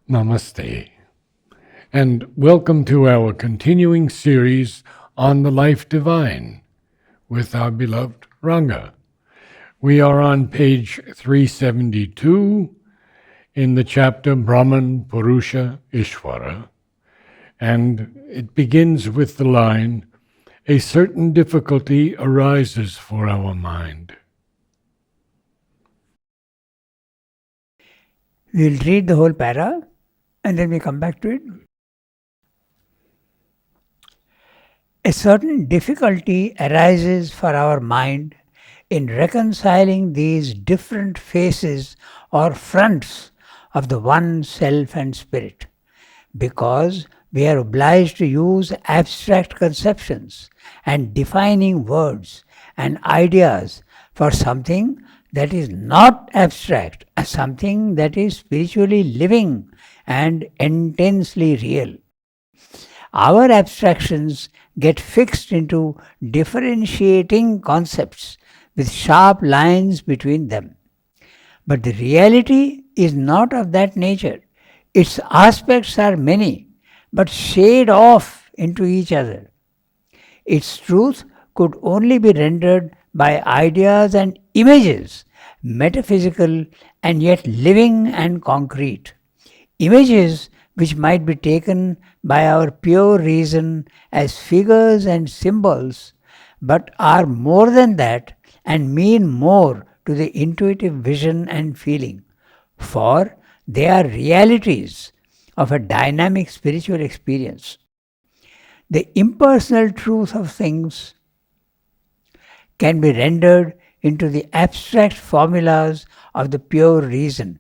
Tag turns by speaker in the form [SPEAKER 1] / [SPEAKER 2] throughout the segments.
[SPEAKER 1] Namaste, and welcome to our continuing series on the life divine with our beloved Ranga. We are on page 372 in the chapter Brahman, Purusha, Ishvara, and it begins with the line, "A certain difficulty arises for our mind."
[SPEAKER 2] We'll read the whole para and then we come back to it. A certain difficulty arises for our mind in reconciling these different faces or fronts of the one self and spirit, because we are obliged to use abstract conceptions and defining words and ideas for something that is not abstract, something that is spiritually living and intensely real. Our abstractions get fixed into differentiating concepts with sharp lines between them. But the reality is not of that nature. Its aspects are many, but shade off into each other. Its truth could only be rendered by ideas and images, metaphysical and yet living and concrete. Images which might be taken by our pure reason as figures and symbols, but are more than that and mean more to the intuitive vision and feeling, for they are realities of a dynamic spiritual experience. The impersonal truth of things can be rendered into the abstract formulas of the pure reason,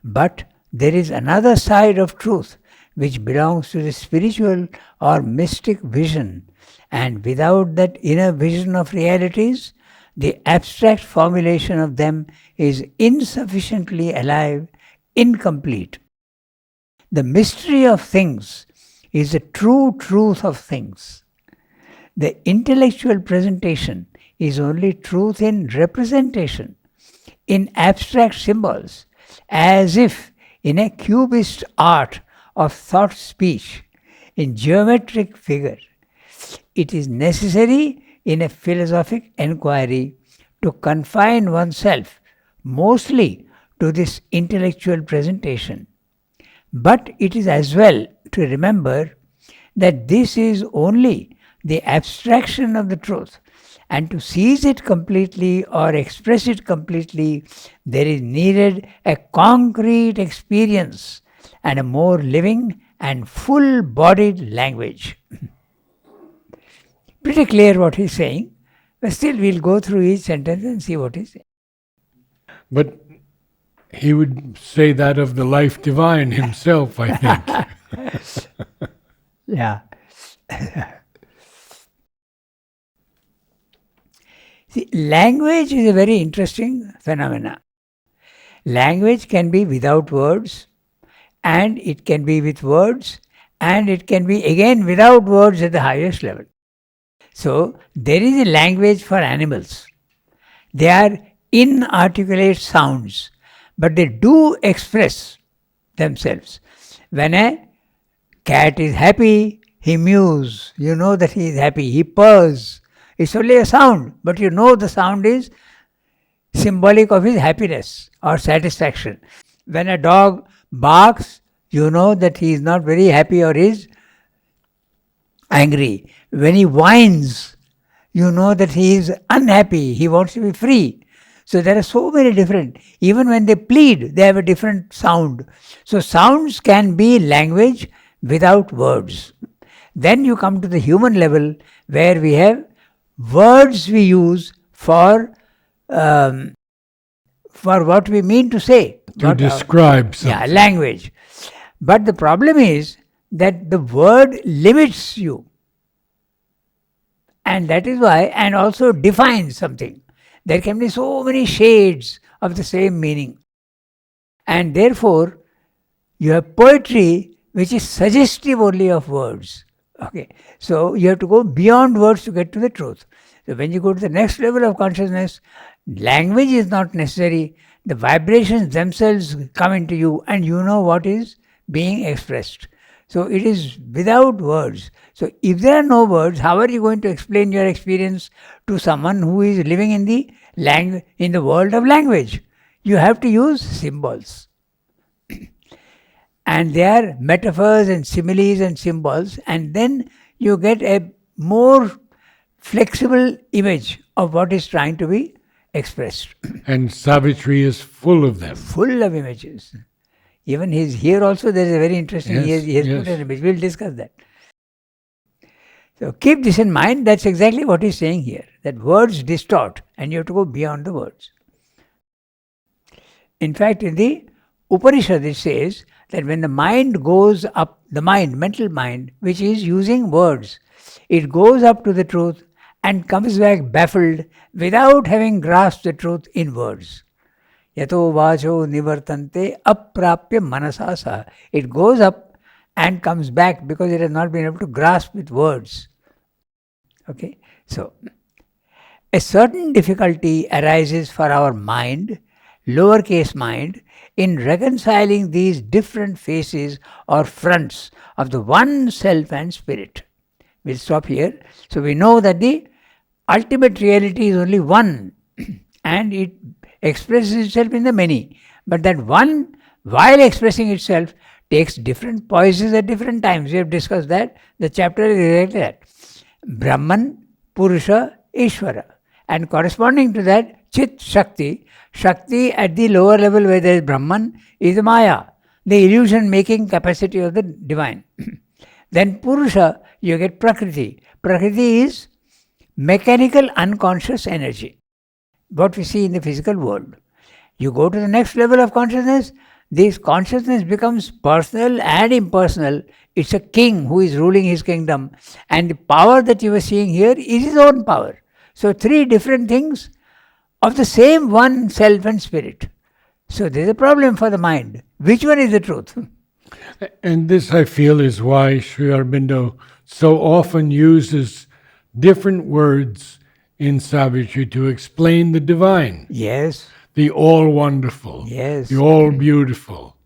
[SPEAKER 2] but there is another side of truth which belongs to the spiritual or mystic vision, and without that inner vision of realities, the abstract formulation of them is insufficiently alive, incomplete. The mystery of things is the true truth of things. The intellectual presentation is only truth in representation, in abstract symbols, as if in a cubist art of thought speech, in geometric figure. It is necessary in a philosophic enquiry to confine oneself mostly to this intellectual presentation. But it is as well to remember that this is only the abstraction of the truth, and to seize it completely or express it completely, there is needed a concrete experience and a more living and full-bodied language. Pretty clear what he's saying, but still we'll go through each sentence and see what he's saying.
[SPEAKER 1] But he would say that of the life divine himself, I think.
[SPEAKER 2] Yeah. See, language is a very interesting phenomena. Language can be without words, and it can be with words, and it can be again without words at the highest level. So, there is a language for animals. They are inarticulate sounds, but they do express themselves. When a cat is happy, he mews. You know that he is happy. He purrs. It's only a sound, but you know the sound is symbolic of his happiness or satisfaction. When a dog barks, you know that he is not very happy or is angry. When he whines, you know that he is unhappy. He wants to be free. So there are so many different, even when they plead, they have a different sound. So sounds can be language without words. Then you come to the human level where we have words we use for what we mean to say.
[SPEAKER 1] To describe something.
[SPEAKER 2] Yeah, language. But the problem is that the word limits you. And that is why, and also defines something. There can be so many shades of the same meaning. And therefore, you have poetry which is suggestive only of words. Okay, so you have to go beyond words to get to the truth. So when you go to the next level of consciousness, language is not necessary. The vibrations themselves come into you and you know what is being expressed. So it is without words. So if there are no words, how are you going to explain your experience to someone who is living in the in the world of language? You have to use symbols. And they are metaphors and similes and symbols, and then you get a more flexible image of what is trying to be expressed.
[SPEAKER 1] And Savitri is full of them.
[SPEAKER 2] Full of images. Even here also there is a very interesting,
[SPEAKER 1] Yes,
[SPEAKER 2] he has
[SPEAKER 1] yes.
[SPEAKER 2] put an image. We'll discuss that. So keep this in mind. That's exactly what he's saying here, that words distort and you have to go beyond the words. In fact, in the Upanishad it says that when the mind goes up, the mind, mental mind, which is using words, it goes up to the truth and comes back baffled without having grasped the truth in words. Yato vacho nivartante aprapya manasasa. It goes up and comes back because it has not been able to grasp with words. Okay, so a certain difficulty arises for our mind, lowercase mind, in reconciling these different faces or fronts of the one self and spirit. We'll stop here. So we know that the ultimate reality is only one and it expresses itself in the many. But that one, while expressing itself, takes different poises at different times. We have discussed that. The chapter is exactly that. Brahman, Purusha, Ishvara. And corresponding to that, Chit, Shakti. Shakti at the lower level where there is Brahman is Maya, the illusion-making capacity of the divine. Then Purusha, you get Prakriti. Prakriti is mechanical unconscious energy, what we see in the physical world. You go to the next level of consciousness, this consciousness becomes personal and impersonal. It's a king who is ruling his kingdom, and the power that you were seeing here is his own power. So three different things of the same one self and spirit. So there's a problem for the mind. Which one is the truth?
[SPEAKER 1] And this, I feel, is why Sri Aurobindo so often uses different words in Savitri to explain the divine.
[SPEAKER 2] Yes.
[SPEAKER 1] The all-wonderful.
[SPEAKER 2] Yes.
[SPEAKER 1] The all-beautiful.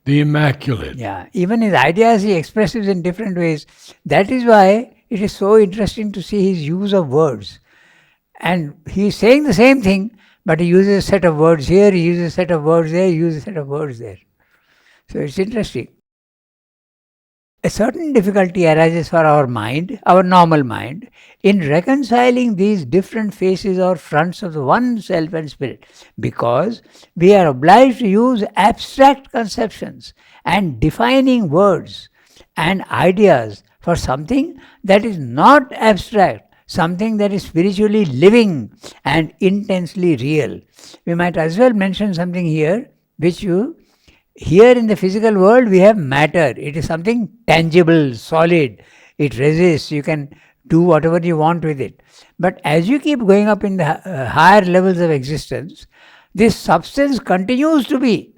[SPEAKER 1] The immaculate.
[SPEAKER 2] Yeah. Even his ideas he expresses in different ways. That is why it is so interesting to see his use of words. And he is saying the same thing, but he uses a set of words here, he uses a set of words there, he uses a set of words there. So it's interesting. A certain difficulty arises for our mind, our normal mind, in reconciling these different faces or fronts of the one self and spirit, because we are obliged to use abstract conceptions and defining words and ideas for something that is not abstract, something that is spiritually living and intensely real. We might as well mention something here, here in the physical world we have matter. It is something tangible, solid. It resists. You can do whatever you want with it. But as you keep going up in the higher levels of existence, this substance continues to be.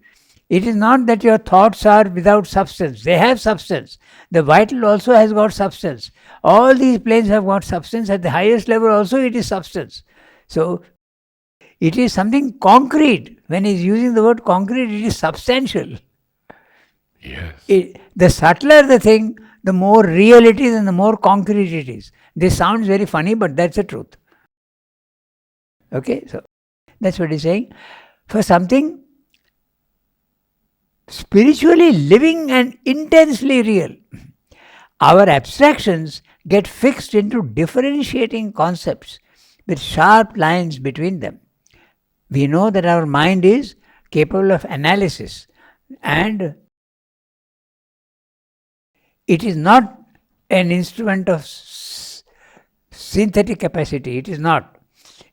[SPEAKER 2] It is not that your thoughts are without substance. They have substance. The vital also has got substance. All these planes have got substance. At the highest level also it is substance. So it is something concrete. When he is using the word concrete, it is substantial.
[SPEAKER 1] Yes.
[SPEAKER 2] The subtler the thing, the more real it is and the more concrete it is. This sounds very funny, but that's the truth. Okay, so that's what he's saying. For something spiritually living and intensely real, our abstractions get fixed into differentiating concepts with sharp lines between them. We know that our mind is capable of analysis, and it is not an instrument of synthetic capacity. It is not.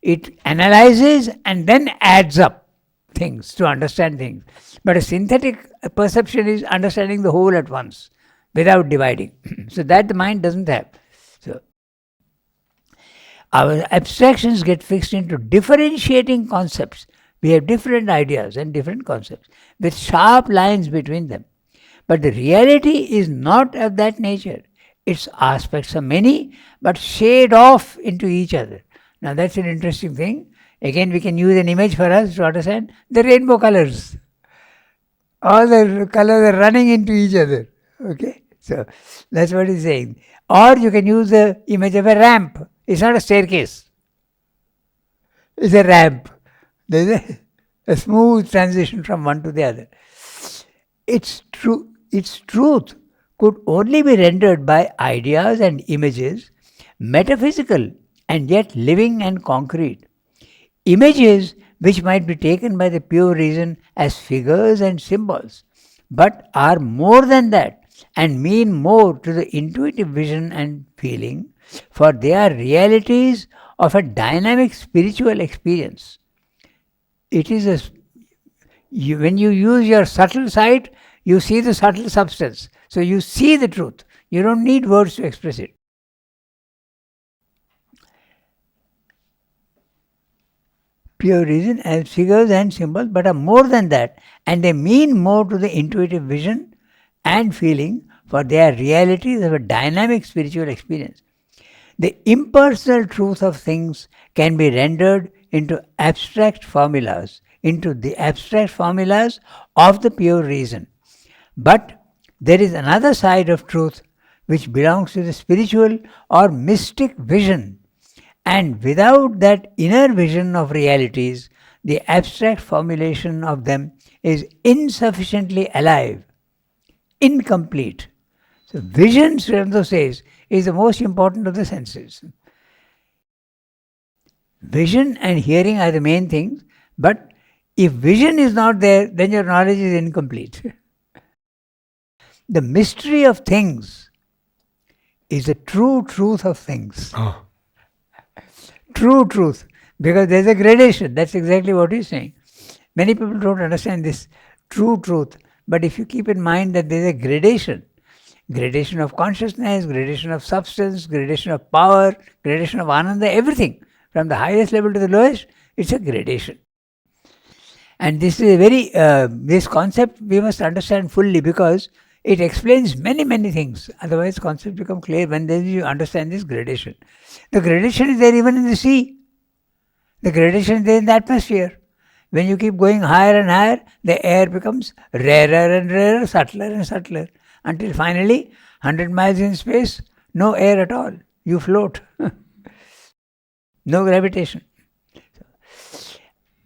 [SPEAKER 2] It analyzes and then adds up things to understand things. But a synthetic perception is understanding the whole at once without dividing. So that the mind doesn't have. So our abstractions get fixed into differentiating concepts. We have different ideas and different concepts with sharp lines between them. But the reality is not of that nature. Its aspects are many, but shade off into each other. Now that's an interesting thing. Again, we can use an image for us to understand the rainbow colors. All the colors are running into each other. Okay? So that's what he's saying. Or you can use the image of a ramp. It's not a staircase. It's a ramp. There's a smooth transition from one to the other. Its truth could only be rendered by ideas and images, metaphysical and yet living and concrete. Images which might be taken by the pure reason as figures and symbols, but are more than that and mean more to the intuitive vision and feeling, for they are realities of a dynamic spiritual experience. It is when you use your subtle sight, you see the subtle substance. So you see the truth. You don't need words to express it. Pure reason as figures and symbols, but are more than that, and they mean more to the intuitive vision and feeling, for they are realities of a dynamic spiritual experience. The impersonal truth of things can be rendered into the abstract formulas of the pure reason. But there is another side of truth which belongs to the spiritual or mystic vision, and without that inner vision of realities, the abstract formulation of them is insufficiently alive, incomplete. So vision, Sri Aurobindo says, is the most important of the senses. Vision and hearing are the main things, but if vision is not there, then your knowledge is incomplete. The mystery of things is the true truth of things.
[SPEAKER 1] Oh.
[SPEAKER 2] True truth. Because there's a gradation. That's exactly what he's saying. Many people don't understand this true truth. But if you keep in mind that there's a gradation of consciousness, gradation of substance, gradation of power, gradation of ananda, everything, from the highest level to the lowest, it's a gradation. And this is a very, this concept we must understand fully, because it explains many, many things. Otherwise, concepts become clear when you understand this gradation. The gradation is there even in the sea. The gradation is there in the atmosphere. When you keep going higher and higher, the air becomes rarer and rarer, subtler and subtler, until finally, 100 miles in space, no air at all. You float. No gravitation.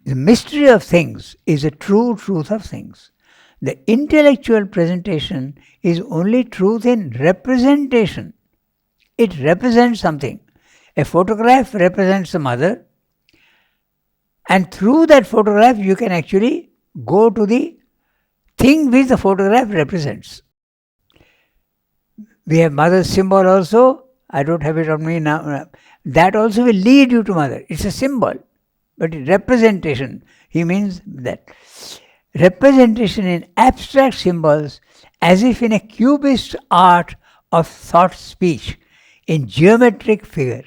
[SPEAKER 2] The mystery of things is the true truth of things. The intellectual presentation is only truth in representation. It represents something. A photograph represents the mother, and through that photograph you can actually go to the thing which the photograph represents. We have mother's symbol also. I don't have it on me now. That also will lead you to mother. It's a symbol, but representation, he means that. Representation in abstract symbols, as if in a cubist art of thought speech, in geometric figure.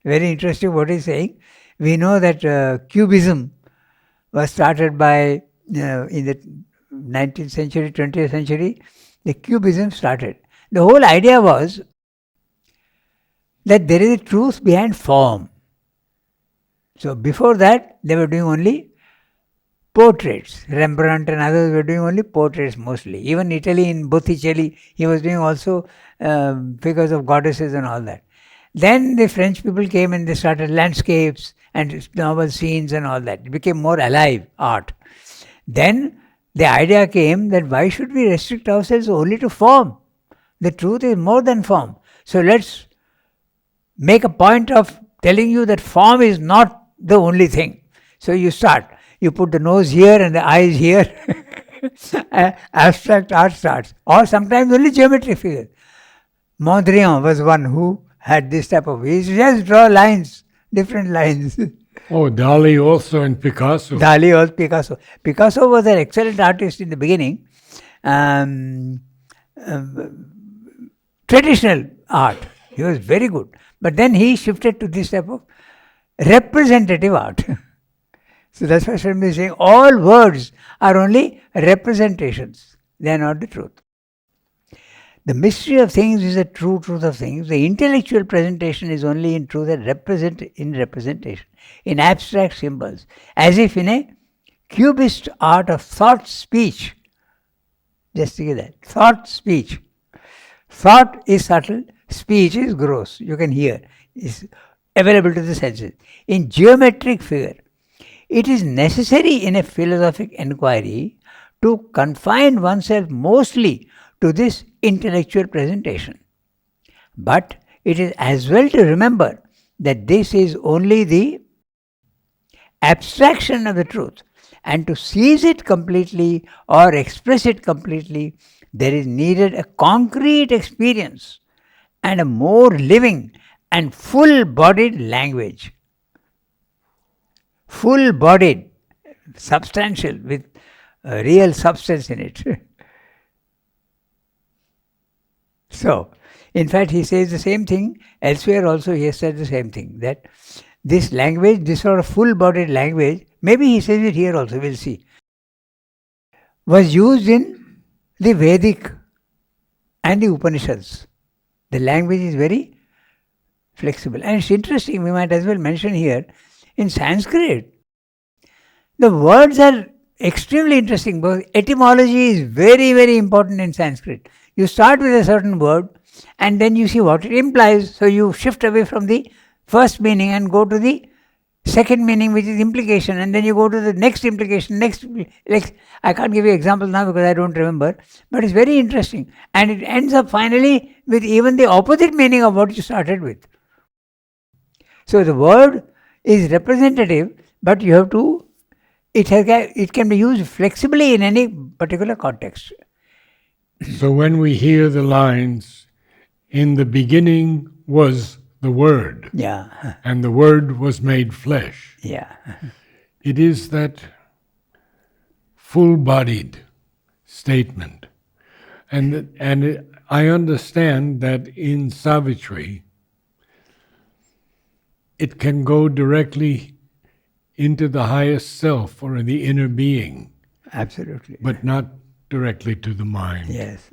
[SPEAKER 2] Very interesting what he's saying. We know that Cubism was started by, in the 19th century, 20th century, the Cubism started. The whole idea was that there is a truth behind form. So before that, they were doing only portraits. Rembrandt and others were doing only portraits mostly. Even Italy, in Botticelli, he was doing also figures of goddesses and all that. Then the French people came and they started landscapes and novel scenes and all that. It became more alive art. Then the idea came that why should we restrict ourselves only to form? The truth is more than form. So let's make a point of telling you that form is not the only thing. So you start. You put the nose here and the eyes here. Abstract art starts. Or sometimes only geometric figures. Mondrian was one who had this type of... He just draw lines, different lines.
[SPEAKER 1] Oh, Dali also and Picasso.
[SPEAKER 2] Dali also Picasso. Picasso was an excellent artist in the beginning. Traditional art. He was very good. But then he shifted to this type of representative art. So that's why Swami is saying all words are only representations. They are not the truth. The mystery of things is the true truth of things. The intellectual presentation is only in truth and in representation, in abstract symbols, as if in a cubist art of thought speech, Just think of that. Thought, speech. Thought is subtle, speech is gross. You can hear, is available to the senses. In geometric figure, it is necessary in a philosophic inquiry to confine oneself mostly to this intellectual presentation. But it is as well to remember that this is only the abstraction of the truth, and to seize it completely or express it completely, there is needed a concrete experience and a more living and full bodied language. Full bodied, substantial, with real substance in it. So, in fact, he says the same thing elsewhere also. He has said the same thing, that this language, this sort of full bodied language, maybe he says it here also, we'll see, was used in the Vedic and the Upanishads. The language is very flexible. And it's interesting, we might as well mention here, in Sanskrit, the words are extremely interesting because etymology is very, very important in Sanskrit. You start with a certain word and then you see what it implies. So you shift away from the first meaning and go to the second meaning, which is implication, and then you go to the next implication, I can't give you examples now because I don't remember, but it's very interesting. And it ends up finally with even the opposite meaning of what you started with. So the word is representative, but you have to, it can be used flexibly in any particular context.
[SPEAKER 1] So when we hear the lines, in the beginning was the Word,
[SPEAKER 2] Yeah,
[SPEAKER 1] and the Word was made flesh,
[SPEAKER 2] yeah,
[SPEAKER 1] it is that full-bodied statement. And I understand that in Savitri, it can go directly into the highest self or in the inner being,
[SPEAKER 2] absolutely.
[SPEAKER 1] but not directly to the mind.
[SPEAKER 2] Yes.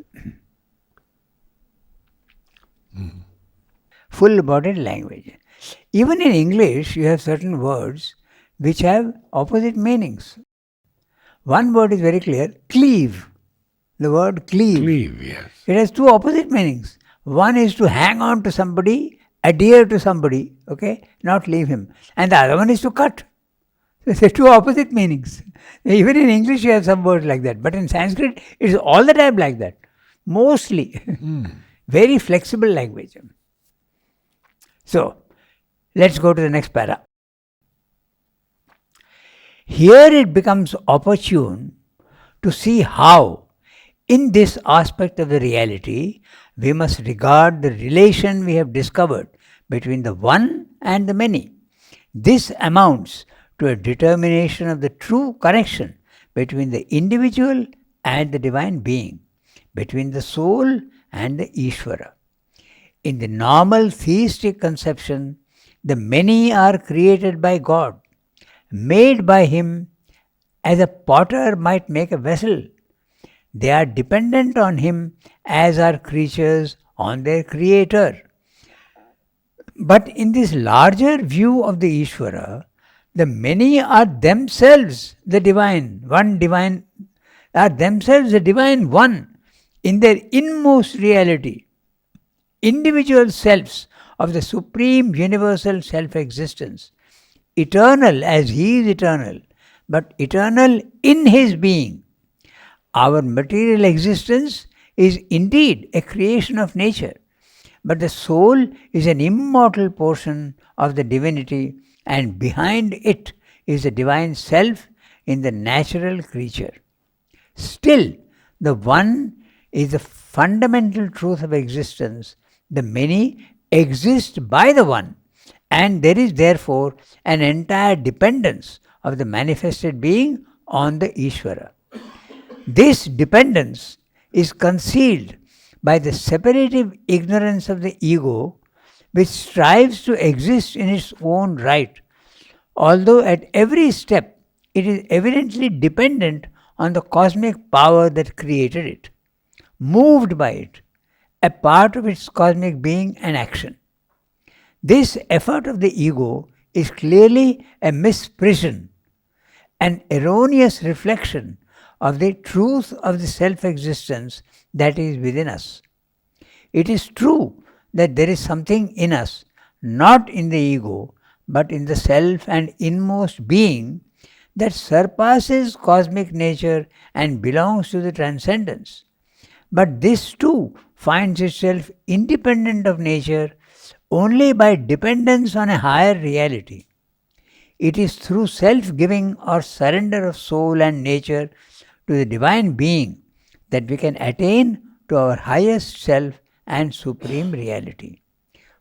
[SPEAKER 2] Full-bodied language. Even in English, you have certain words which have opposite meanings. One word is very clear, cleave. The word cleave.
[SPEAKER 1] Cleave, yes.
[SPEAKER 2] It has two opposite meanings. One is to hang on to somebody, adhere to somebody, okay, not leave him. And the other one is to cut. So there are two opposite meanings. Even in English you have some words like that. But in Sanskrit, it is all the time like that. Mostly. Very flexible language. So, let's go to the next para. Here it becomes opportune to see how, in this aspect of the reality, we must regard the relation we have discovered between the one and the many. This amounts to a determination of the true connection between the individual and the divine being, between the soul and the Ishvara. In the normal theistic conception, the many are created by God, made by Him as a potter might make a vessel. They are dependent on Him as are creatures on their Creator. But in this larger view of the Ishvara, the many are themselves the divine, are themselves the divine one in their inmost reality, individual selves of the supreme universal self-existence, eternal as He is eternal, but eternal in His being. Our material existence is indeed a creation of nature, but the soul is an immortal portion of the divinity, and behind it is the divine self in the natural creature. Still, the one is the fundamental truth of existence. The many exist by the one, and there is therefore an entire dependence of the manifested being on the Ishvara. This dependence is concealed by the separative ignorance of the ego, which strives to exist in its own right, although at every step it is evidently dependent on the cosmic power that created it, moved by it, a part of its cosmic being and action. This effort of the ego is clearly a misprision, an erroneous reflection of the truth of the self-existence that is within us. It is true that there is something in us, not in the ego, but in the self and inmost being that surpasses cosmic nature and belongs to the transcendence. But this too finds itself independent of nature only by dependence on a higher reality. It is through self-giving or surrender of soul and nature to the divine being that we can attain to our highest self and supreme reality.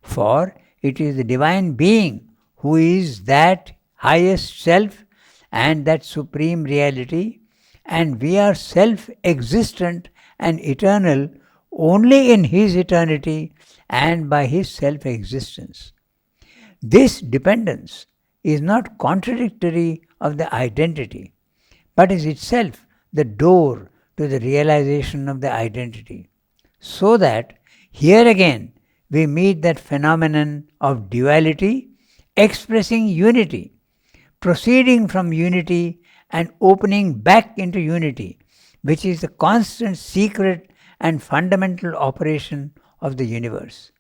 [SPEAKER 2] For it is the divine being who is that highest self and that supreme reality, and we are self-existent and eternal only in his eternity and by his self-existence. This dependence is not contradictory of the identity, but is itself the door to the realization of the identity. So that here again we meet that phenomenon of duality expressing unity, proceeding from unity and opening back into unity, which is the constant secret and fundamental operation of the universe.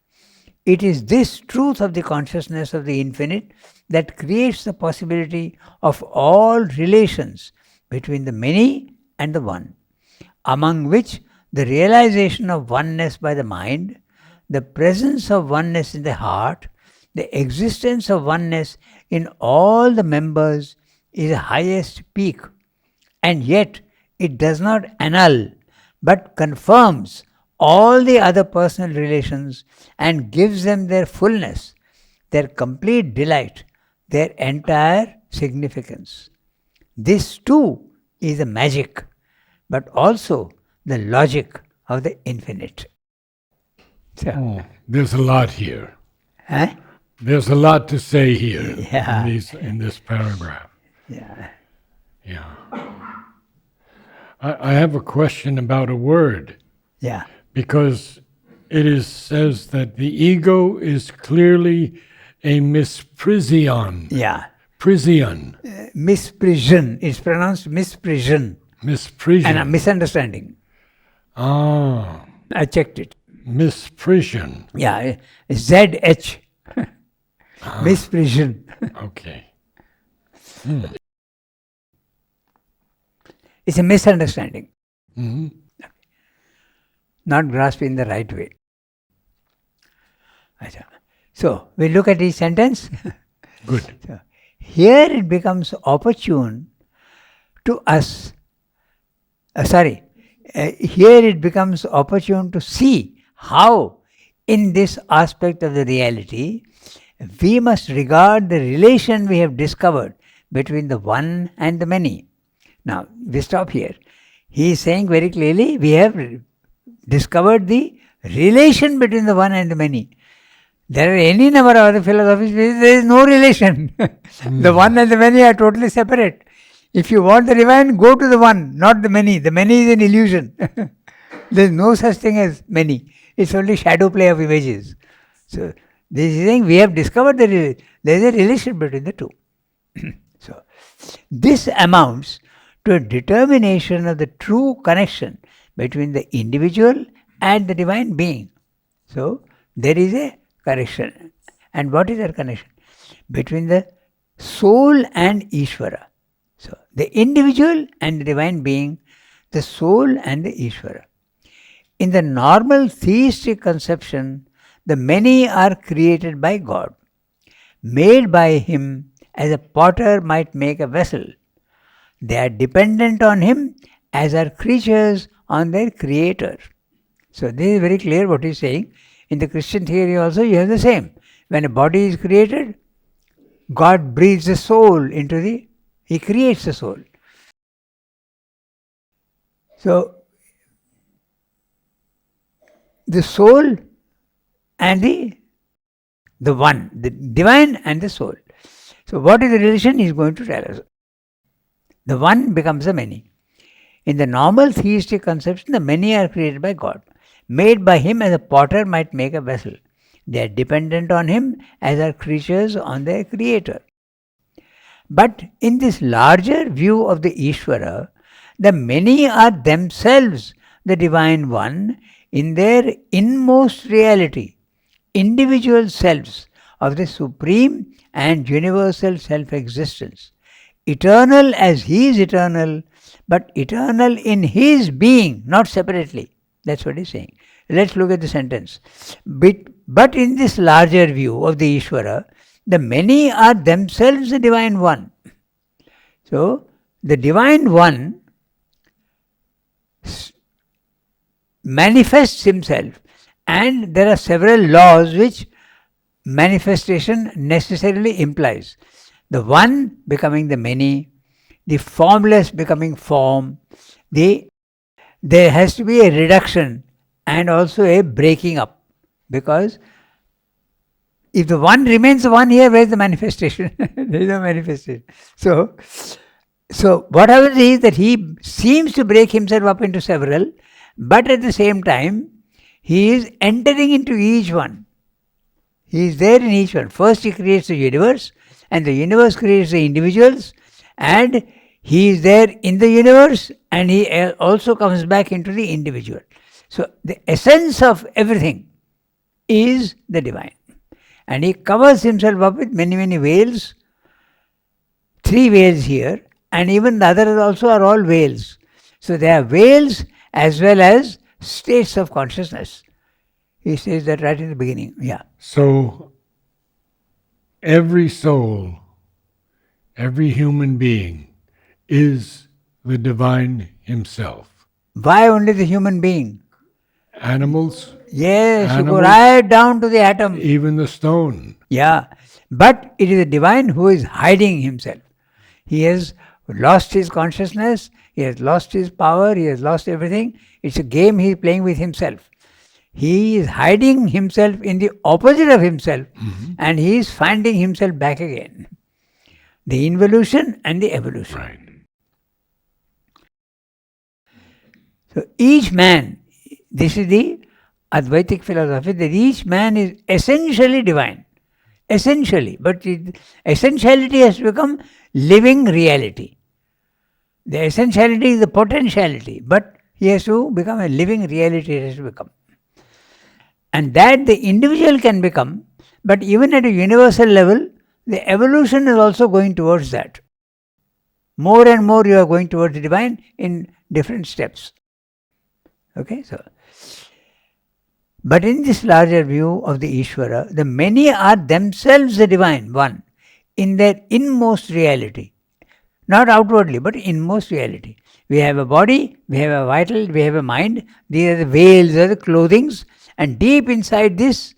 [SPEAKER 2] It is this truth of the consciousness of the infinite that creates the possibility of all relations between the many and the one, among which the realization of oneness by the mind, the presence of oneness in the heart, the existence of oneness in all the members is the highest peak, and yet it does not annul but confirms all the other personal relations and gives them their fullness, their complete delight, their entire significance. This too is the magic, but also the logic of the infinite. So,
[SPEAKER 1] There's a lot here.
[SPEAKER 2] huh?
[SPEAKER 1] There's a lot to say here
[SPEAKER 2] Yeah.
[SPEAKER 1] in this paragraph.
[SPEAKER 2] Yeah.
[SPEAKER 1] Yeah. I have a question about a word,
[SPEAKER 2] Yeah.
[SPEAKER 1] because it says that the ego is clearly a misprision.
[SPEAKER 2] Yeah.
[SPEAKER 1] Prision.
[SPEAKER 2] Misprision. It's pronounced misprision.
[SPEAKER 1] Misprision.
[SPEAKER 2] And a misunderstanding.
[SPEAKER 1] Ah,
[SPEAKER 2] I checked it.
[SPEAKER 1] misprision.
[SPEAKER 2] Yeah. ZH. Misprision.
[SPEAKER 1] Okay.
[SPEAKER 2] It's a misunderstanding.
[SPEAKER 1] Hmm.
[SPEAKER 2] Not grasped in the right way. So, we look at each sentence.
[SPEAKER 1] Good.
[SPEAKER 2] So, here it becomes opportune to us. Here it becomes opportune to see how, in this aspect of the reality, we must regard the relation we have discovered between the one and the many. Now, we stop here. He is saying very clearly, we have discovered the relation between the one and the many. There are any number of other philosophies where there is no relation. The one and the many are totally separate. If you want the divine, go to the one, not the many. The many is an illusion. There is no such thing as many. It's only shadow play of images. So, this is saying we have discovered there is a relation between the two. So, this amounts to a determination of the true connection between the individual and the divine being. So, there is a connection. And what is that connection? Between the soul and Ishvara. So, the individual and the divine being, the soul and the Ishvara. In the normal theistic conception, the many are created by God, made by Him as a potter might make a vessel. They are dependent on Him as are creatures on their Creator. So this is very clear what he is saying. In the Christian theory also you have the same. When a body is created, God breathes the soul into He creates the soul. So, the soul and the one, the divine and the soul. So what is the relation? He is going to tell us. The one becomes the many. In the normal theistic conception, the many are created by God, made by Him as a potter might make a vessel. They are dependent on Him as are creatures on their Creator. But in this larger view of the Ishvara, The many are themselves the Divine One in their inmost reality, individual selves of the supreme and universal self-existence, eternal as He is eternal, but eternal in His being, not separately. That's what he's saying. Let's look at the sentence. But in this larger view of the Ishvara, the many are themselves the Divine One. So, the Divine One manifests Himself, and there are several laws which manifestation necessarily implies. The one becoming the many, the formless becoming form, there has to be a reduction and also a breaking up, because if the one remains the one here, where is the manifestation? There is no manifestation. So what happens is that he seems to break himself up into several, but at the same time, he is entering into each one. He is there in each one. First he creates the universe, and the universe creates the individuals, and he is there in the universe, and he also comes back into the individual. So the essence of everything is the divine. And he covers himself up with many, many veils. 3 veils here, and even the others also are all veils. So they are veils as well as states of consciousness. He says that right in the beginning. Yeah.
[SPEAKER 1] So every soul, every human being is the divine himself.
[SPEAKER 2] Why only the human being?
[SPEAKER 1] Animals,
[SPEAKER 2] Yes, you go right down to the atom.
[SPEAKER 1] even the stone.
[SPEAKER 2] Yeah. But it is the divine who is hiding himself. He has lost his consciousness, he has lost his power, he has lost everything. It's a game he is playing with himself. He is hiding himself in the opposite of himself, and he is finding himself back again. The involution and the evolution.
[SPEAKER 1] Right.
[SPEAKER 2] So each man, this is the Advaitic philosophy, that each man is essentially divine. Essentially. But essentiality has to become living reality. The essentiality is the potentiality, but he has to become a living reality. It has to become. And that the individual can become, but even at a universal level, the evolution is also going towards that. More and more you are going towards the divine in different steps. Okay, so. But in this larger view of the Ishvara, the many are themselves the divine one in their inmost reality. Not outwardly, but inmost reality. We have a body, we have a vital, we have a mind. These are the veils, are the clothings, and deep inside this,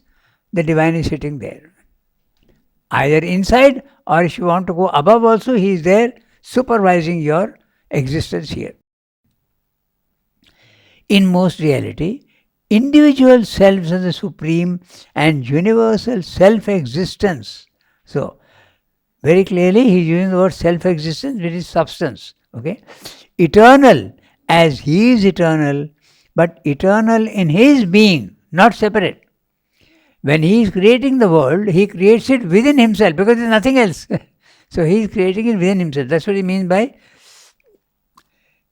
[SPEAKER 2] the divine is sitting there. Either inside, or if you want to go above also, he is there supervising your existence here. Inmost reality, individual selves are the supreme and universal self-existence. So, very clearly he is using the word self-existence, which is substance. Okay? Eternal as he is eternal, but eternal in his being, not separate. When he is creating the world, he creates it within himself, because there is nothing else. So he is creating it within himself. That's what he means by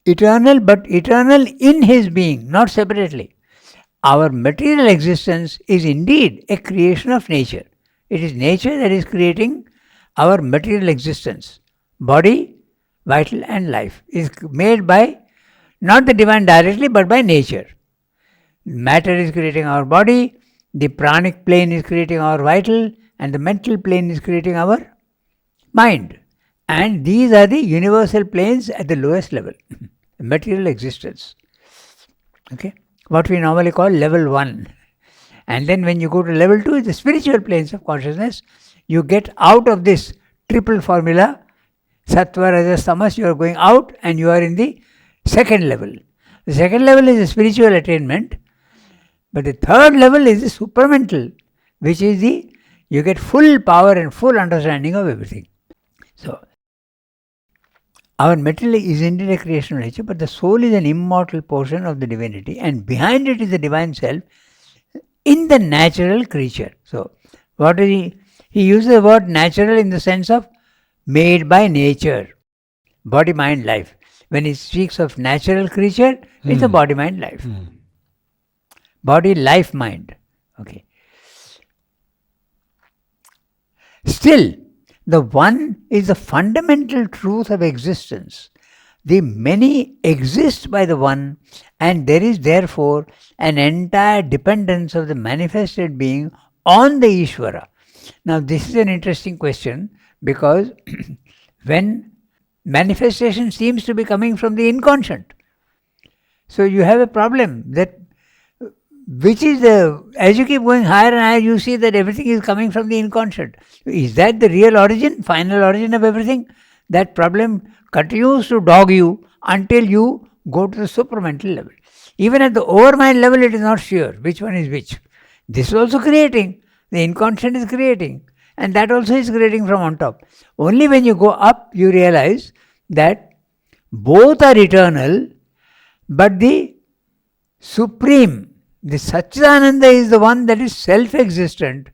[SPEAKER 2] eternal, but eternal in his being, not separately. Our material existence is indeed a creation of nature. It is nature that is creating our material existence. Body, vital and life is made by not the divine directly, but by nature. Matter is creating our body, the pranic plane is creating our vital, and the mental plane is creating our mind. And these are the universal planes at the lowest level, material existence. Okay? What we normally call level 1. And then when you go to level 2, the spiritual planes of consciousness, you get out of this triple formula, sattva, rajas, tamas, you are going out and you are in the second level. The second level is the spiritual attainment, but the third level is the supramental, which is you get full power and full understanding of everything. So, our material is indeed a creation of nature, but the soul is an immortal portion of the divinity, and behind it is the divine self in the natural creature. So, what is he? He uses the word natural in the sense of made by nature, body, mind, life. When he speaks of natural creature, it's a body, mind, life. Body, life, mind. Okay. Still, the one is the fundamental truth of existence. The many exist by the one, and there is therefore an entire dependence of the manifested being on the Ishvara. Now, this is an interesting question, because when manifestation seems to be coming from the inconscient, so you have a problem that which is as you keep going higher and higher, you see that everything is coming from the inconscient. Is that the real origin, final origin of everything? That problem continues to dog you until you go to the supramental level. Even at the overmind level, it is not sure which one is which. This is also creating. The inconscient is creating. And that also is creating from on top. Only when you go up, you realize that both are eternal, but the supreme, the Satchidananda, is the one that is self-existent,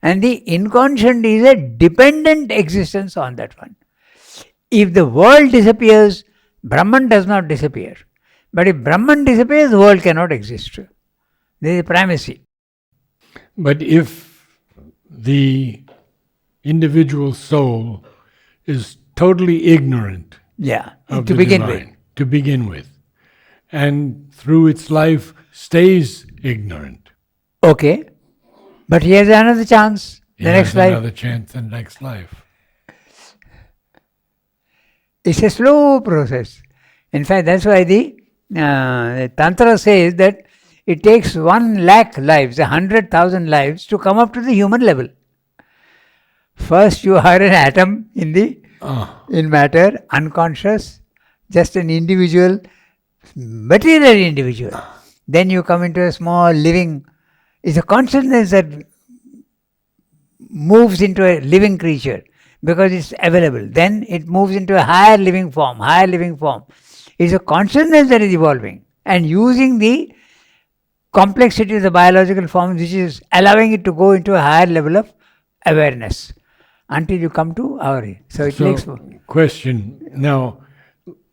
[SPEAKER 2] and the inconscient is a dependent existence on that one. If the world disappears, Brahman does not disappear. But if Brahman disappears, the world cannot exist. There is a primacy.
[SPEAKER 1] But if the individual soul is totally ignorant of
[SPEAKER 2] to
[SPEAKER 1] the
[SPEAKER 2] begin
[SPEAKER 1] divine,
[SPEAKER 2] with.
[SPEAKER 1] to begin with, and through its life stays ignorant.
[SPEAKER 2] Okay. But he has another chance.
[SPEAKER 1] Another chance in the next life.
[SPEAKER 2] It's a slow process. In fact, that's why the Tantra says that it takes 1 lakh lives, 100,000 lives to come up to the human level. First you are an atom in matter, unconscious, just an individual, material individual. Then you come into a small living. It's a consciousness that moves into a living creature because it's available. Then it moves into a higher living form. It's a consciousness that is evolving and using the complexity of the biological form, which is allowing it to go into a higher level of awareness until you come to our. So it makes.
[SPEAKER 1] Question. Now,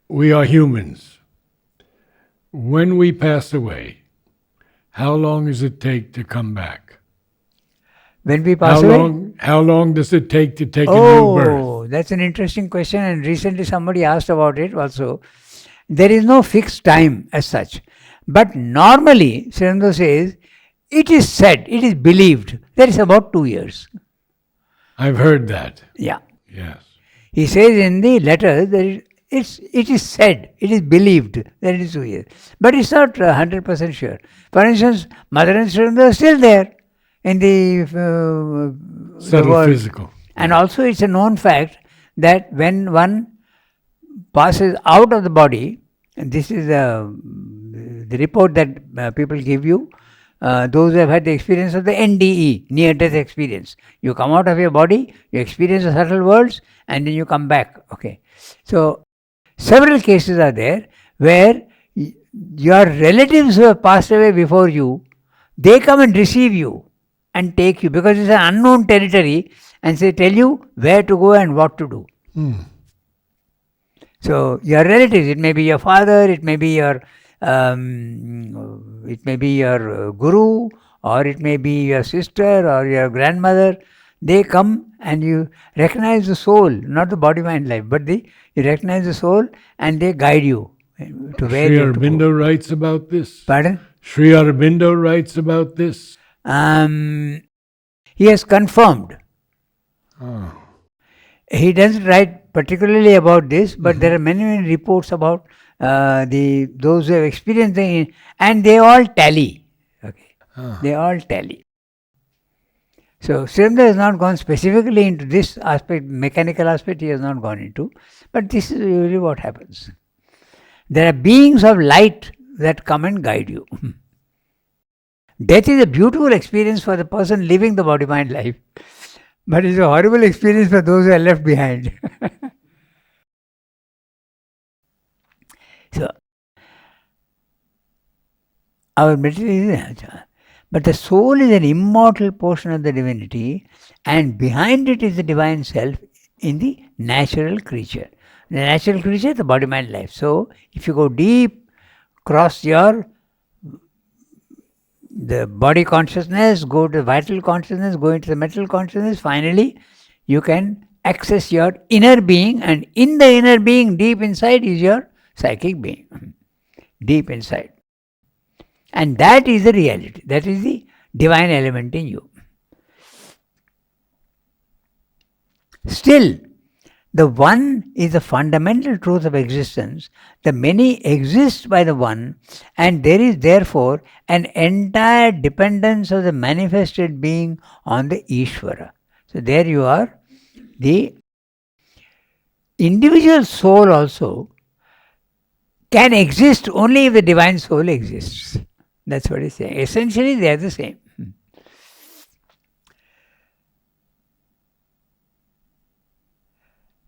[SPEAKER 1] we are humans. When we pass away, how long does it take to come back?
[SPEAKER 2] When we pass away?
[SPEAKER 1] How long does it take to take a new birth?
[SPEAKER 2] Oh, that's an interesting question, and recently somebody asked about it also. There is no fixed time as such. But normally, Srinanda says, it is said, it is believed, that is about 2 years.
[SPEAKER 1] I've heard that.
[SPEAKER 2] Yeah.
[SPEAKER 1] Yes.
[SPEAKER 2] He says in the letter that it is said, it is believed that it is 2 years. But it's not 100% sure. For instance, Mother and Srinanda are still there in the
[SPEAKER 1] Subtle
[SPEAKER 2] world.
[SPEAKER 1] Physical.
[SPEAKER 2] And also it's a known fact that when one passes out of the body, and this is the report that people give you, those who have had the experience of the NDE, near-death experience. You come out of your body, you experience the subtle worlds, and then you come back. Okay. So, several cases are there where your relatives who have passed away before you, they come and receive you and take you because it's an unknown territory, and they tell you where to go and what to do. So your relatives, it may be your father, it may be your guru, or it may be your sister or your grandmother. They come and you recognize the soul, not the body, mind, life, but you recognize the soul and they guide you to where
[SPEAKER 1] Sri
[SPEAKER 2] you have to go.
[SPEAKER 1] Aurobindo writes about this.
[SPEAKER 2] Pardon?
[SPEAKER 1] Sri Aurobindo writes about this.
[SPEAKER 2] He has confirmed. He doesn't write particularly about this, but there are many reports about those who have experienced it, and they all tally. Okay, they all tally. So Srimda has not gone specifically into this aspect, mechanical aspect. He has not gone into, but this is usually what happens. There are beings of light that come and guide you. Death is a beautiful experience for the person living the body-mind life, but it's a horrible experience for those who are left behind. So, our material is, but the soul is an immortal portion of the divinity, and behind it is the divine self in the natural creature. The natural creature, the body, mind, life. So, if you go deep, cross the body consciousness, go to the vital consciousness, go into the mental consciousness, finally you can access your inner being, and in the inner being, deep inside, is your psychic being. Deep inside. And that is the reality. That is the divine element in you. Still, the one is the fundamental truth of existence. The many exist by the one, and there is therefore an entire dependence of the manifested being on the Ishvara. So there you are. The individual soul also can exist only if the divine soul exists. That's what he's saying. Essentially, they are the same.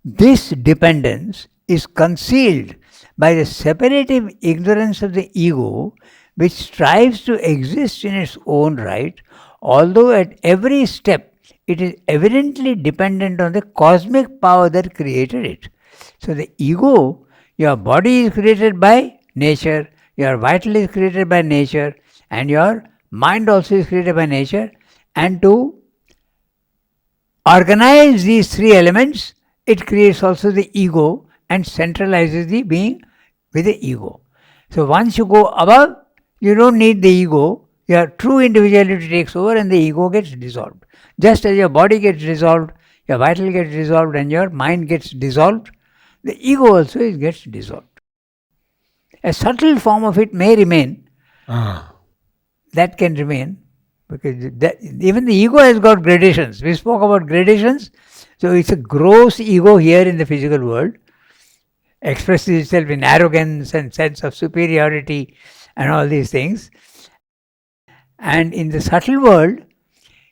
[SPEAKER 2] This dependence is concealed by the separative ignorance of the ego, which strives to exist in its own right, although at every step it is evidently dependent on the cosmic power that created it. So the ego, your body is created by nature, your vital is created by nature, and your mind also is created by nature, and to organize these three elements, it creates also the ego and centralizes the being with the ego. So once you go above, you don't need the ego, your true individuality takes over and the ego gets dissolved. Just as your body gets dissolved, your vital gets dissolved and your mind gets dissolved, the ego also gets dissolved. A subtle form of it may remain, that can remain, because even the ego has got gradations. We spoke about gradations. So it's a gross ego here in the physical world, expresses itself in arrogance and sense of superiority and all these things. And in the subtle world,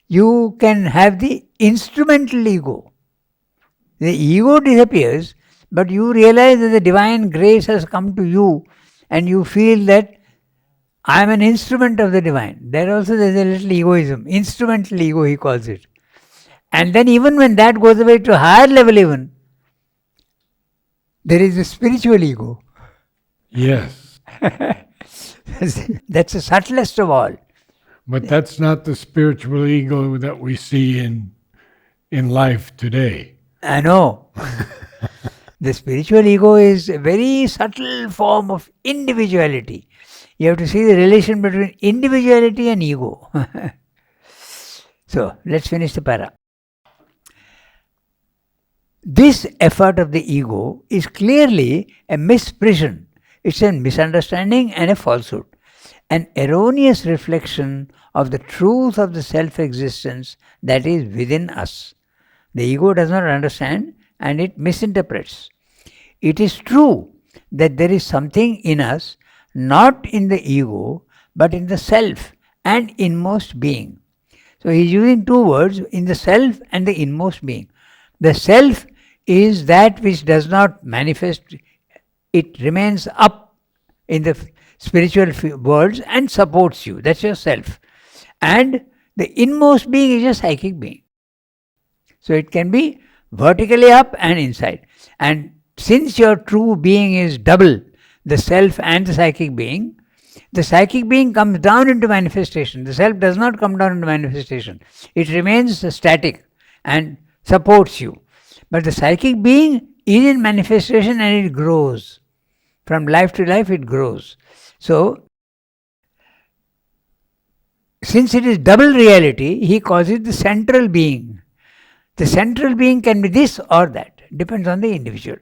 [SPEAKER 2] you can have the instrumental ego. The ego disappears, but you realize that the divine grace has come to you and you feel that I am an instrument of the divine. There also there is a little egoism. Instrumental ego, he calls it. And then even when that goes away to a higher level even, there is a spiritual ego.
[SPEAKER 1] Yes.
[SPEAKER 2] That's the subtlest of all.
[SPEAKER 1] But that's not the spiritual ego that we see in life today.
[SPEAKER 2] I know. The spiritual ego is a very subtle form of individuality. You have to see the relation between individuality and ego. So, let's finish the para. This effort of the ego is clearly a misprision. It's a misunderstanding and a falsehood. An erroneous reflection of the truth of the self-existence that is within us. The ego does not understand and it misinterprets. It is true that there is something in us, not in the ego, but in the self and inmost being. So he is using two words, in the self and the inmost being. The self is that which does not manifest, it remains up in the spiritual worlds and supports you. That's your self. And the inmost being is your psychic being. So it can be vertically up and inside. And since your true being is double, the self and the psychic being comes down into manifestation. The self does not come down into manifestation. It remains static and supports you. But the psychic being is in manifestation and it grows. From life to life it grows. So, since it is double reality, he calls it the central being. The central being can be this or that. Depends on the individual.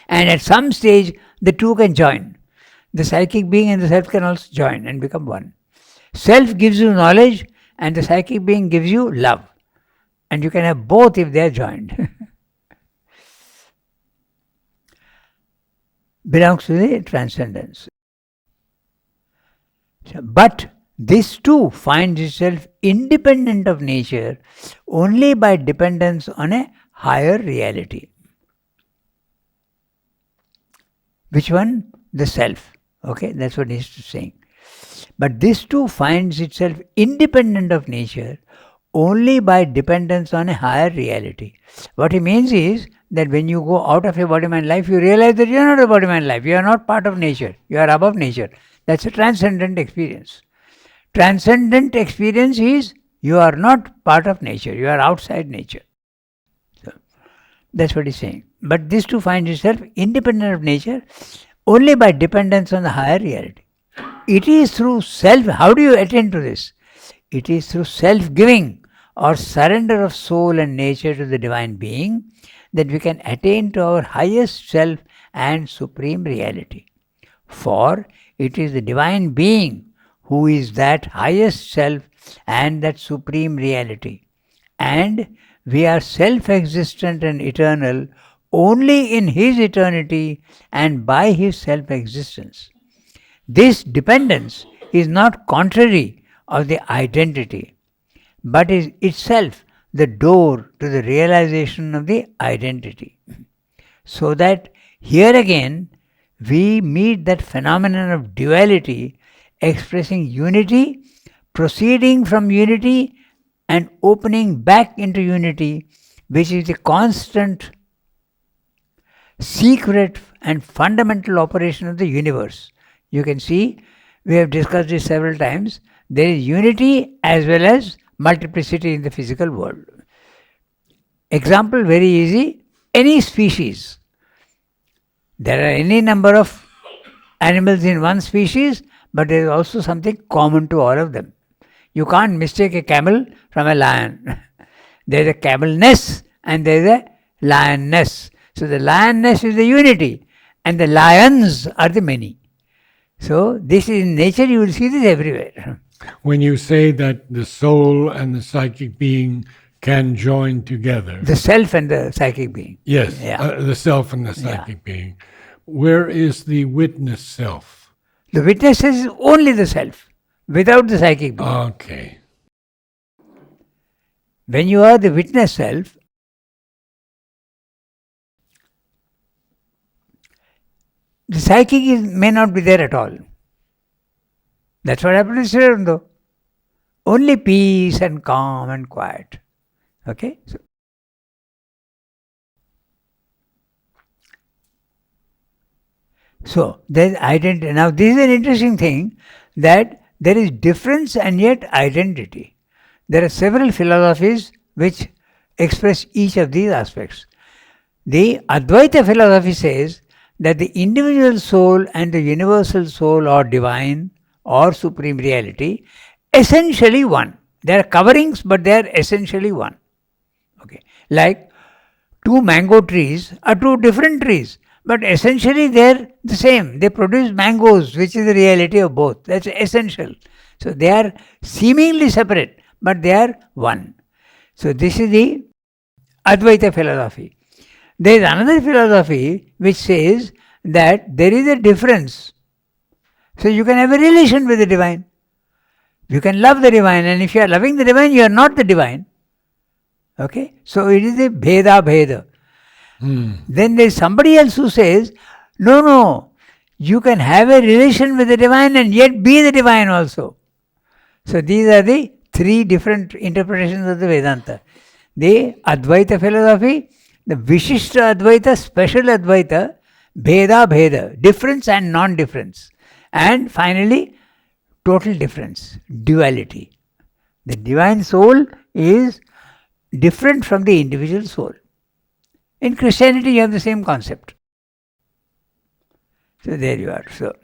[SPEAKER 2] And at some stage, the two can join. The psychic being and the self can also join and become one. Self gives you knowledge and the psychic being gives you love. And you can have both if they are joined. Belongs to the transcendence. But this too finds itself independent of nature only by dependence on a higher reality. Which one? The self. Okay, that's what he's saying. But this too finds itself independent of nature only by dependence on a higher reality. What he means is that when you go out of your body-mind life, you realize that you are not a body-mind life. You are not part of nature. You are above nature. That's a transcendent experience. Transcendent experience is you are not part of nature. You are outside nature. So that's what he's saying. But this too finds itself independent of nature only by dependence on the higher reality. It is through self. How do you attain to this? It is through self-giving or surrender of soul and nature to the Divine Being that we can attain to our highest self and supreme reality. For it is the Divine Being who is that highest self and that supreme reality. And we are self-existent and eternal only in His eternity and by His self-existence. This dependence is not contrary of the identity, but is itself the door to the realization of the identity. So that here again we meet that phenomenon of duality expressing unity, proceeding from unity and opening back into unity, which is the constant, secret and fundamental operation of the universe. You can see, we have discussed this several times, there is unity as well as multiplicity in the physical world. Example very easy, any species. There are any number of animals in one species, but there is also something common to all of them. You can't mistake a camel from a lion. There is a camelness and there is a lioness. So the lioness is the unity and the lions are the many. So this is in nature, you will see this everywhere.
[SPEAKER 1] When you say that the soul and the psychic being can join together.
[SPEAKER 2] The self and the psychic being.
[SPEAKER 1] Yes, the self and the psychic being. Where is the witness self?
[SPEAKER 2] The witness is only the self, without the psychic being.
[SPEAKER 1] Okay.
[SPEAKER 2] When you are the witness self, the psychic may not be there at all. That's what happened to Sri Aurobindo. Only peace and calm and quiet. Okay? So there is identity. Now this is an interesting thing, that there is difference and yet identity. There are several philosophies which express each of these aspects. The Advaita philosophy says that the individual soul and the universal soul or divine or supreme reality essentially one. There are coverings, but they are essentially one. Okay, like two mango trees are two different trees, but essentially they are the same. They produce mangoes, which is the reality of both. That's essential. So they are seemingly separate, but they are one. So this is the Advaita philosophy. There is another philosophy which says that there is a difference. So you can have a relation with the divine. You can love the divine, and if you are loving the divine, you are not the divine. Okay? So it is a bheda. Then there is somebody else who says, no, you can have a relation with the divine and yet be the divine also. So these are the three different interpretations of the Vedanta. The Advaita philosophy, the Vishishta Advaita, special Advaita, bheda, difference and non-difference. And finally, total difference, duality. The divine soul is different from the individual soul. In Christianity, you have the same concept. So there you are. So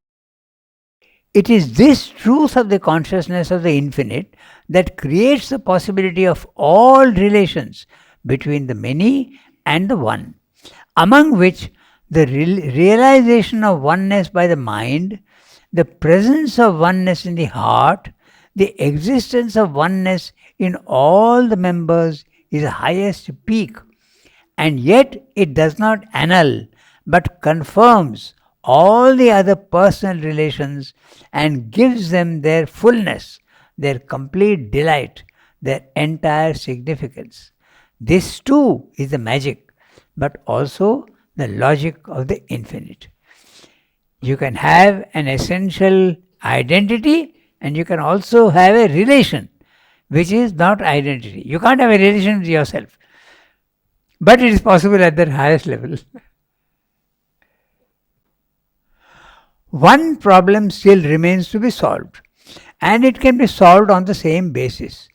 [SPEAKER 2] it is this truth of the consciousness of the infinite that creates the possibility of all relations between the many and the one, among which the realization of oneness by the mind, the presence of oneness in the heart, the existence of oneness in all the members is the highest peak. And yet it does not annul, but confirms all the other personal relations and gives them their fullness, their complete delight, their entire significance. This too is the magic, but also the logic of the infinite. You can have an essential identity and you can also have a relation which is not identity. You can't have a relation with yourself. But it is possible at the highest level. One problem still remains to be solved, and it can be solved on the same basis.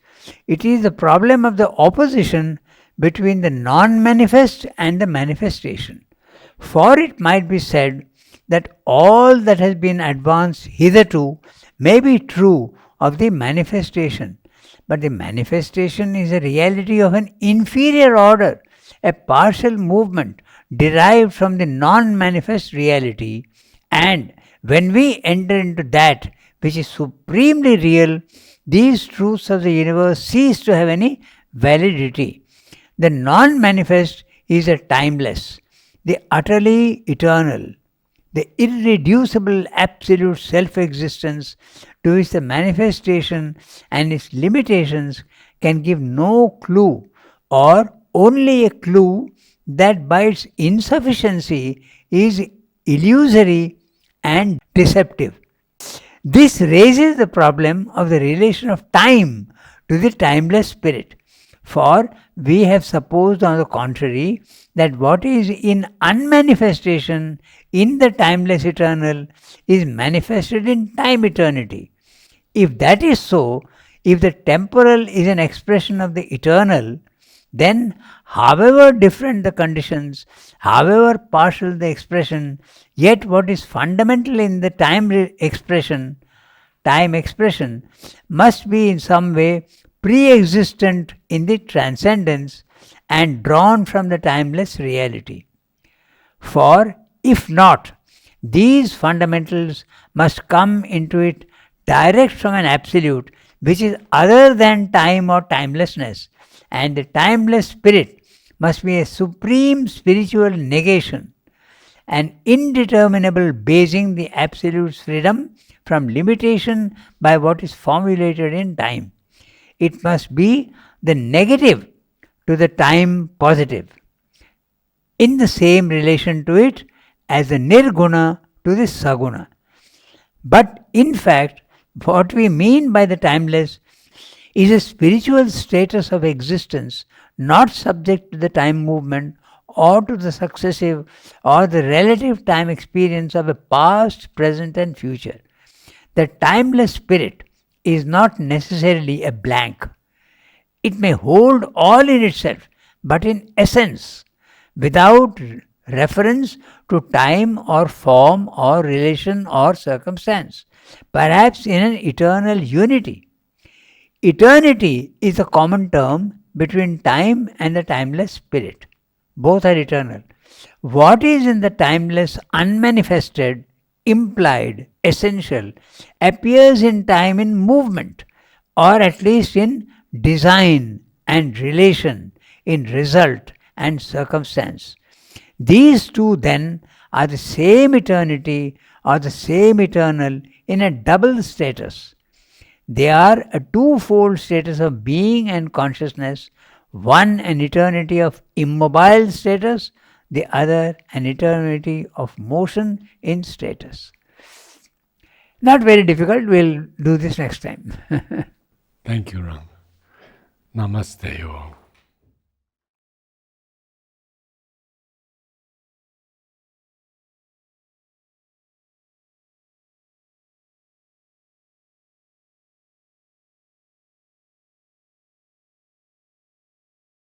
[SPEAKER 2] It is the problem of the opposition between the non manifest and the manifestation. For it might be said that all that has been advanced hitherto may be true of the manifestation, but the manifestation is a reality of an inferior order, a partial movement derived from the non manifest reality, and when we enter into that which is supremely real, these truths of the universe cease to have any validity. The non manifest is the timeless, the utterly eternal, the irreducible absolute self existence to which the manifestation and its limitations can give no clue, or only a clue that by its insufficiency is illusory and deceptive. This raises the problem of the relation of time to the timeless spirit. For we have supposed, on the contrary, that what is in unmanifestation in the timeless eternal is manifested in time eternity. If that is so, if the temporal is an expression of the eternal, then however different the conditions, however partial the expression, yet what is fundamental in the time expression must be in some way pre-existent in the transcendence and drawn from the timeless reality. For if not, these fundamentals must come into it direct from an absolute which is other than time or timelessness, and the timeless spirit must be a supreme spiritual negation, an indeterminable basing the absolute's freedom from limitation by what is formulated in time. It must be the negative to the time positive, in the same relation to it as the nirguna to the saguna. But in fact, what we mean by the timeless is a spiritual status of existence not subject to the time movement or to the successive or the relative time experience of a past, present, and future. The timeless spirit is not necessarily a blank. It may hold all in itself, but in essence, without reference to time or form or relation or circumstance, perhaps in an eternal unity. Eternity is a common term between time and the timeless spirit. Both are eternal. What is in the timeless unmanifested, implied, essential, appears in time in movement, or at least in design and relation, in result and circumstance. These two then are the same eternity or the same eternal in a double status. They are a twofold status of being and consciousness, one an eternity of immobile status, the other an eternity of motion in status. Not very difficult, we'll do this next time.
[SPEAKER 1] Thank you, Ram. Namaste, all.